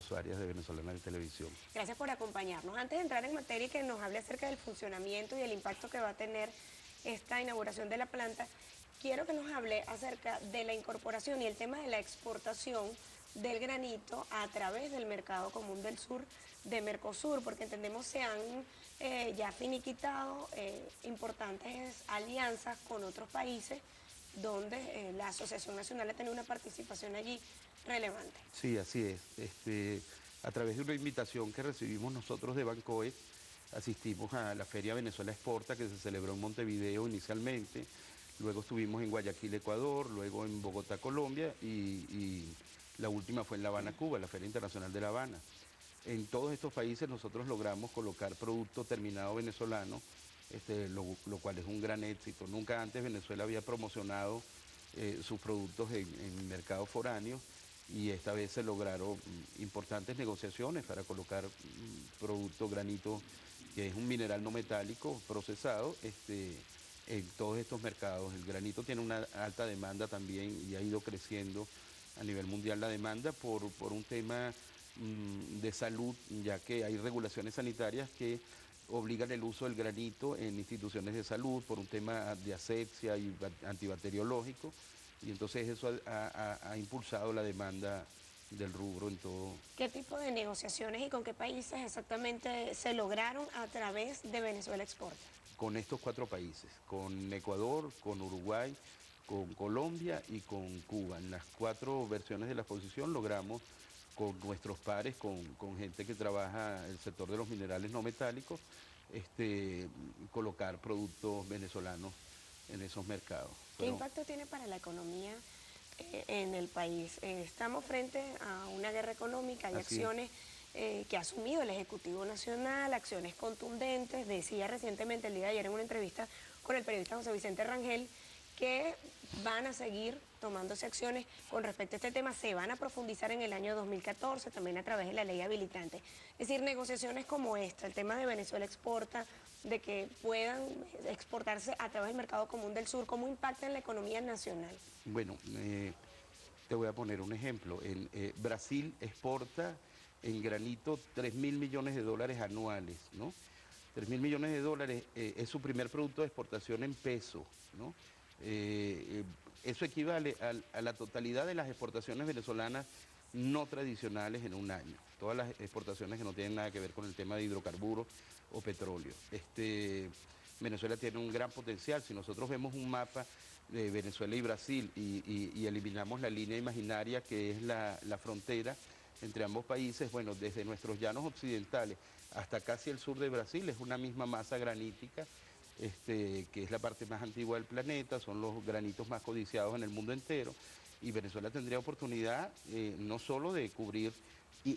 usuarias de Venezolana de Televisión. Gracias por acompañarnos. Antes de entrar en materia y que nos hable acerca del funcionamiento y el impacto que va a tener esta inauguración de la planta, quiero que nos hable acerca de la incorporación y el tema de la exportación del granito a través del mercado común del sur de Mercosur, porque entendemos se han ya finiquitado importantes alianzas con otros países donde la Asociación Nacional ha tenido una participación allí relevante. Sí, así es. A través de una invitación que recibimos nosotros de Bancoe, asistimos a la Feria Venezuela Exporta que se celebró en Montevideo inicialmente, luego estuvimos en Guayaquil, Ecuador, luego en Bogotá, Colombia y la última fue en La Habana, Cuba, la Feria Internacional de La Habana. En todos estos países nosotros logramos colocar producto terminado venezolano, lo cual es un gran éxito. Nunca antes Venezuela había promocionado sus productos en mercados foráneos y esta vez se lograron importantes negociaciones para colocar producto granito, que es un mineral no metálico procesado, en todos estos mercados. El granito tiene una alta demanda también y ha ido creciendo a nivel mundial la demanda por un tema de salud, ya que hay regulaciones sanitarias que obligan el uso del granito en instituciones de salud por un tema de asepsia y antibacteriológico, y entonces eso ha impulsado la demanda del rubro en todo. ¿Qué tipo de negociaciones y con qué países exactamente se lograron a través de Venezuela Exporta? Con estos 4 países, con Ecuador, con Uruguay, con Colombia y con Cuba. En las 4 versiones de la exposición logramos con nuestros pares, con gente que trabaja el sector de los minerales no metálicos, colocar productos venezolanos en esos mercados. ¿Qué impacto tiene para la economía en el país? Estamos frente a una guerra económica, hay acciones que ha asumido el Ejecutivo Nacional, acciones contundentes. Decía recientemente, el día de ayer en una entrevista con el periodista José Vicente Rangel, que van a seguir tomándose acciones con respecto a este tema, se van a profundizar en el año 2014, también a través de la ley habilitante. Es decir, negociaciones como esta, el tema de Venezuela Exporta, de que puedan exportarse a través del mercado común del sur, ¿cómo impacta en la economía nacional? Bueno, te voy a poner un ejemplo. Brasil exporta en granito 3.000 millones de dólares anuales, ¿no? 3.000 millones de dólares es su primer producto de exportación en peso, ¿no? Eso equivale a la totalidad de las exportaciones venezolanas no tradicionales en un año. Todas las exportaciones que no tienen nada que ver con el tema de hidrocarburos o petróleo. Venezuela tiene un gran potencial. Si nosotros vemos un mapa de Venezuela y Brasil y eliminamos la línea imaginaria que es la frontera entre ambos países, bueno, desde nuestros llanos occidentales hasta casi el sur de Brasil es una misma masa granítica, que es la parte más antigua del planeta, son los granitos más codiciados en el mundo entero, y Venezuela tendría oportunidad no solo de cubrir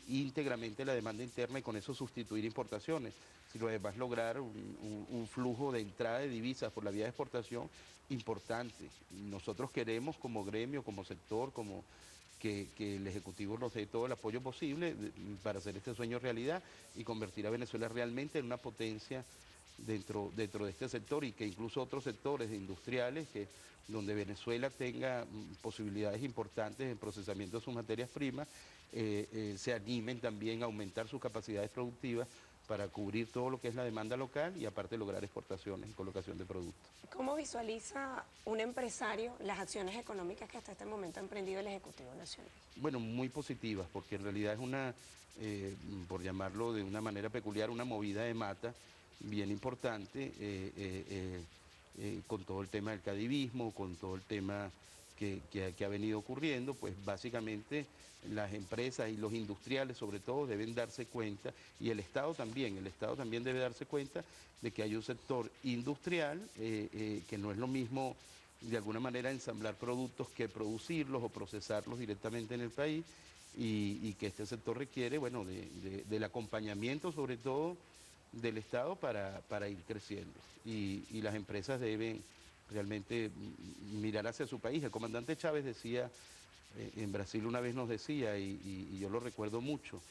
íntegramente la demanda interna y con eso sustituir importaciones, sino además lograr un flujo de entrada de divisas por la vía de exportación importante. Nosotros queremos como gremio, como sector, que el Ejecutivo nos dé todo el apoyo posible para hacer este sueño realidad y convertir a Venezuela realmente en una potencia dentro de este sector, y que incluso otros sectores industriales donde Venezuela tenga posibilidades importantes en procesamiento de sus materias primas, se animen también a aumentar sus capacidades productivas para cubrir todo lo que es la demanda local y aparte lograr exportaciones y colocación de productos. ¿Cómo visualiza un empresario las acciones económicas que hasta este momento ha emprendido el Ejecutivo Nacional? Bueno, muy positivas, porque en realidad es una, por llamarlo de una manera peculiar, una movida de mata bien importante, con todo el tema del cadivismo, con todo el tema que ha venido ocurriendo. Pues básicamente las empresas y los industriales sobre todo deben darse cuenta, y el Estado también debe darse cuenta de que hay un sector industrial que no es lo mismo de alguna manera ensamblar productos que producirlos o procesarlos directamente en el país, y que este sector requiere, bueno, del acompañamiento sobre todo del Estado para ir creciendo, y las empresas deben realmente mirar hacia su país. El comandante Chávez decía, en Brasil una vez nos decía, y yo lo recuerdo mucho,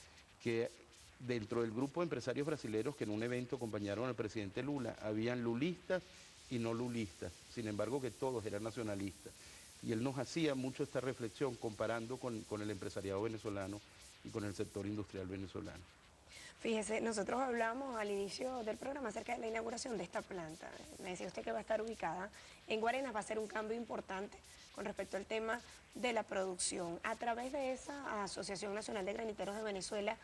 que dentro del grupo de empresarios brasileños que en un evento acompañaron al presidente Lula, habían lulistas y no lulistas, sin embargo que todos eran nacionalistas. Y él nos hacía mucho esta reflexión comparando con el empresariado venezolano, y con el sector industrial venezolano. Fíjese, nosotros hablamos al inicio del programa acerca de la inauguración de esta planta. Me decía usted que va a estar ubicada en Guarenas, va a ser un cambio importante con respecto al tema de la producción. A través de esa Asociación Nacional de Graniteros de Venezuela,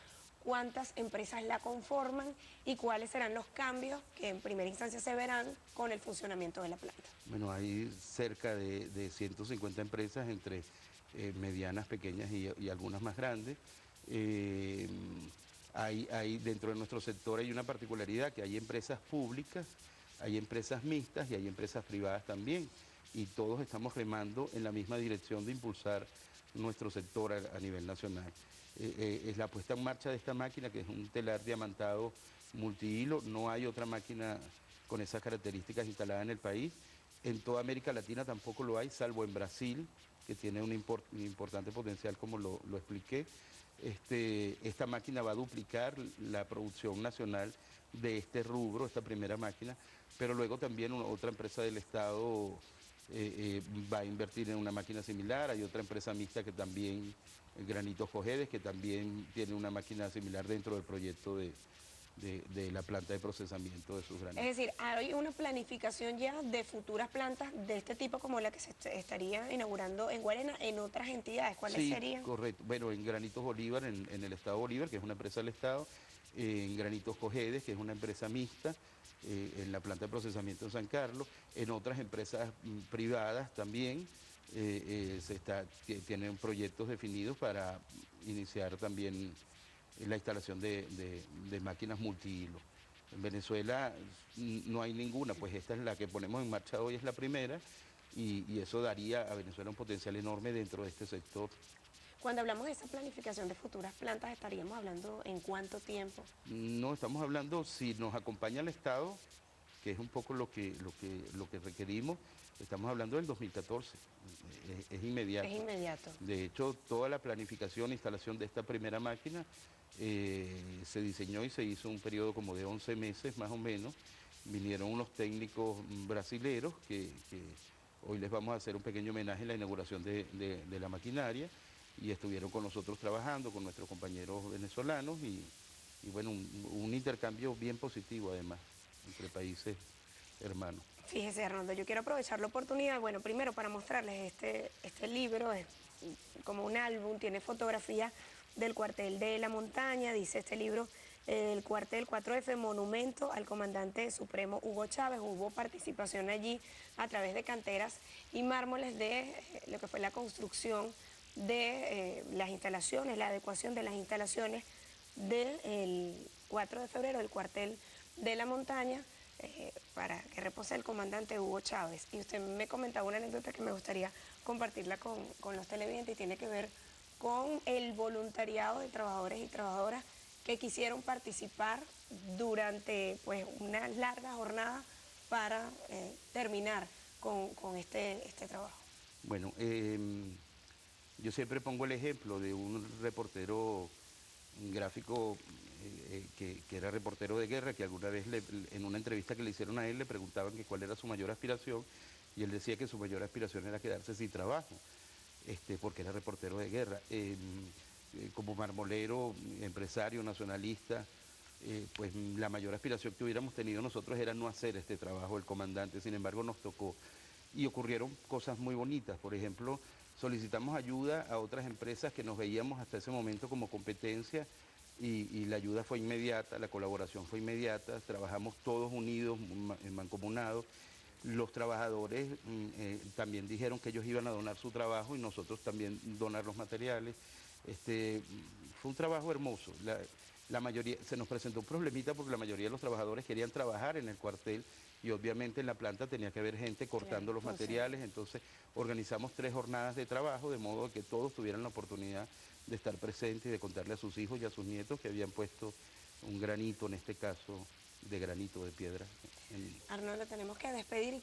¿cuántas empresas la conforman y cuáles serán los cambios que en primera instancia se verán con el funcionamiento de la planta? Bueno, hay cerca de 150 empresas entre medianas, pequeñas y algunas más grandes. Hay dentro de nuestro sector hay una particularidad, que hay empresas públicas, hay empresas mixtas y hay empresas privadas también. Y todos estamos remando en la misma dirección de impulsar nuestro sector a nivel nacional. Es la puesta en marcha de esta máquina, que es un telar diamantado multihilo. No hay otra máquina con esas características instalada en el país. En toda América Latina tampoco lo hay, salvo en Brasil, que tiene un importante potencial, como lo expliqué. Esta máquina va a duplicar la producción nacional de este rubro, esta primera máquina, pero luego también otra empresa del Estado va a invertir en una máquina similar. Hay otra empresa mixta que también, Granitos Cojedes, que también tiene una máquina similar dentro del proyecto de la planta de procesamiento de sus granitos. Es decir, hay una planificación ya de futuras plantas de este tipo como la que se estaría inaugurando en Guarena en otras entidades. ¿Cuáles serían? Sí, correcto. Bueno, en Granitos Bolívar, en el estado Bolívar, que es una empresa del Estado, en Granitos Cojedes, que es una empresa mixta, en la planta de procesamiento en San Carlos, en otras empresas privadas también. Tienen proyectos definidos para iniciar también la instalación de máquinas multihilo. En Venezuela no hay ninguna, pues esta es la que ponemos en marcha hoy, es la primera, y eso daría a Venezuela un potencial enorme dentro de este sector. Cuando hablamos de esa planificación de futuras plantas, ¿estaríamos hablando en cuánto tiempo? No estamos hablando, si nos acompaña el Estado, que es un poco lo que requerimos, estamos hablando del 2014, es inmediato. Es inmediato. De hecho, toda la planificación e instalación de esta primera máquina se diseñó y se hizo un periodo como de 11 meses más o menos. Vinieron unos técnicos brasileros que hoy les vamos a hacer un pequeño homenaje en la inauguración de la maquinaria, y estuvieron con nosotros trabajando, con nuestros compañeros venezolanos, y bueno, un intercambio bien positivo además entre países hermanos. Fíjese, Arnoldo, yo quiero aprovechar la oportunidad, bueno, primero para mostrarles este libro, es como un álbum, tiene fotografías del cuartel de La Montaña, dice este libro, el cuartel 4F, monumento al comandante supremo Hugo Chávez. Hubo participación allí a través de canteras y mármoles de lo que fue la construcción de las instalaciones, la adecuación de las instalaciones del 4 de febrero del cuartel de La Montaña, para que repose el comandante Hugo Chávez. Y usted me comentaba una anécdota que me gustaría compartirla con los televidentes, y tiene que ver con el voluntariado de trabajadores y trabajadoras que quisieron participar durante pues una larga jornada para terminar con este trabajo. Bueno, yo siempre pongo el ejemplo de un reportero gráfico que era reportero de guerra, que alguna vez en una entrevista que le hicieron a él le preguntaban que cuál era su mayor aspiración, y él decía que su mayor aspiración era quedarse sin trabajo, porque era reportero de guerra. Como marmolero, empresario, nacionalista, pues la mayor aspiración que hubiéramos tenido nosotros era no hacer este trabajo del comandante. Sin embargo, nos tocó, y ocurrieron cosas muy bonitas. Por ejemplo, solicitamos ayuda a otras empresas que nos veíamos hasta ese momento como competencia, y la ayuda fue inmediata, la colaboración fue inmediata, trabajamos todos unidos, mancomunados. Los trabajadores también dijeron que ellos iban a donar su trabajo y nosotros también donar los materiales. Fue un trabajo hermoso. La mayoría, se nos presentó un problemita porque la mayoría de los trabajadores querían trabajar en el cuartel, y obviamente en la planta tenía que haber gente cortando los materiales. Entonces organizamos 3 jornadas de trabajo, de modo que todos tuvieran la oportunidad de estar presentes y de contarle a sus hijos y a sus nietos que habían puesto un granito, en este caso de granito de piedra. Arnoldo, tenemos que despedir.